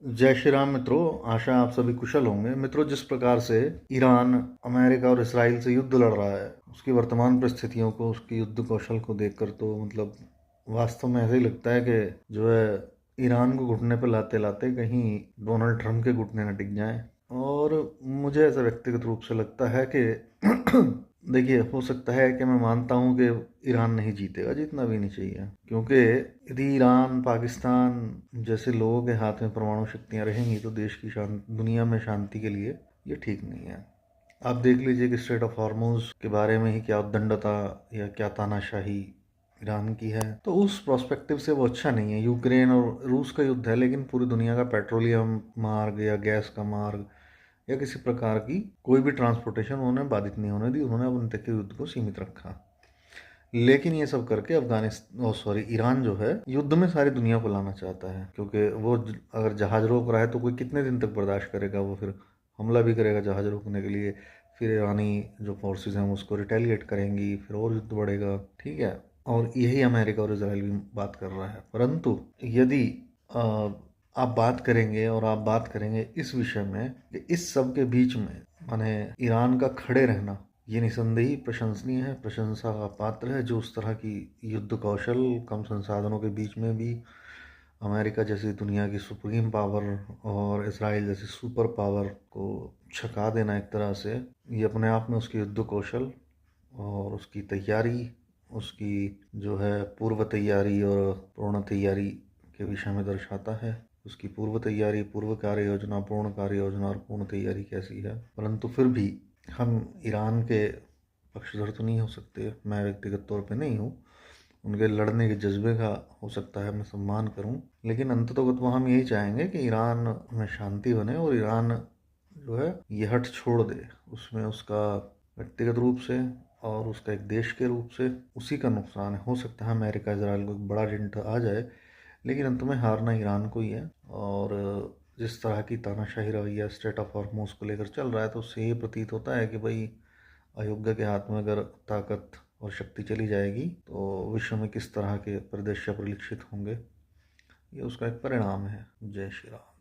जय श्री राम मित्रों, आशा आप सभी कुशल होंगे। मित्रों, जिस प्रकार से ईरान अमेरिका और इसराइल से युद्ध लड़ रहा है, उसकी वर्तमान परिस्थितियों को, उसकी युद्ध कौशल को देखकर तो मतलब वास्तव में ऐसा ही लगता है कि जो है ईरान को घुटने पर लाते लाते कहीं डोनाल्ड ट्रंप के घुटने न टिक जाएं। और मुझे ऐसा व्यक्तिगत रूप से लगता है कि देखिए, हो सकता है कि मैं मानता हूं कि ईरान नहीं जीतेगा, जीतना भी नहीं चाहिए, क्योंकि यदि ईरान पाकिस्तान जैसे लोगों के हाथ में परमाणु शक्तियां रहेंगी तो देश की दुनिया में शांति के लिए ये ठीक नहीं है। आप देख लीजिए कि स्ट्रेट ऑफ हॉर्मुज के बारे में ही क्या उद्दंडता या क्या तानाशाही ईरान की है। तो उस प्रोस्पेक्टिव से वो अच्छा नहीं है। यूक्रेन और रूस का युद्ध है, लेकिन पूरी दुनिया का पेट्रोलियम मार्ग या गैस का मार्ग या किसी प्रकार की कोई भी ट्रांसपोर्टेशन उन्होंने बाधित नहीं होने दी। उन्होंने अपने तक के युद्ध को सीमित रखा। लेकिन ये सब करके ईरान जो है युद्ध में सारी दुनिया को लाना चाहता है, क्योंकि वो अगर जहाज रोक रहा है तो कोई कितने दिन तक बर्दाश्त करेगा। वो फिर हमला भी करेगा जहाज रोकने के लिए, फिर ईरानी जो फोर्सेस हैं उसको रिटेलिएट करेंगी, फिर और युद्ध बढ़ेगा। ठीक है, और यही अमेरिका और इसराइल भी बात कर रहा है। परंतु यदि आप बात करेंगे और आप बात करेंगे इस विषय में कि इस सब के बीच में माने ईरान का खड़े रहना, ये निसंदेही प्रशंसनीय है, प्रशंसा का पात्र है। जो उस तरह की युद्ध कौशल कम संसाधनों के बीच में भी अमेरिका जैसी दुनिया की सुप्रीम पावर और इसराइल जैसी सुपर पावर को छका देना एक तरह से, ये अपने आप में उसकी युद्ध कौशल और उसकी तैयारी, उसकी जो है पूर्व तैयारी और पूर्ण तैयारी के विषय में दर्शाता है। उसकी पूर्व तैयारी, पूर्व कार्य योजना, पूर्ण कार्य योजना और पूर्ण तैयारी कैसी है। परंतु फिर भी हम ईरान के पक्षधर तो नहीं हो सकते। मैं व्यक्तिगत तौर पे नहीं हूँ, उनके लड़ने के जज्बे का हो सकता है मैं सम्मान करूँ, लेकिन अंततोगत वो हम यही चाहेंगे कि ईरान में शांति बने और ईरान जो है ये हट छोड़ दे। उसमें उसका व्यक्तिगत रूप से और उसका एक देश के रूप से उसी का नुकसान है। हो सकता है अमेरिका इसराइल को एक बड़ा हिंट आ जाए, लेकिन अंत में हारना ईरान को ही है। और जिस तरह की तानाशाही रवैया स्टेट ऑफ हॉर्मुज को लेकर चल रहा है, तो उससे ये प्रतीत होता है कि भाई अयोग्य के हाथ में अगर ताकत और शक्ति चली जाएगी तो विश्व में किस तरह के परिदृश्य परिलक्षित होंगे, ये उसका एक परिणाम है। जय श्री राम।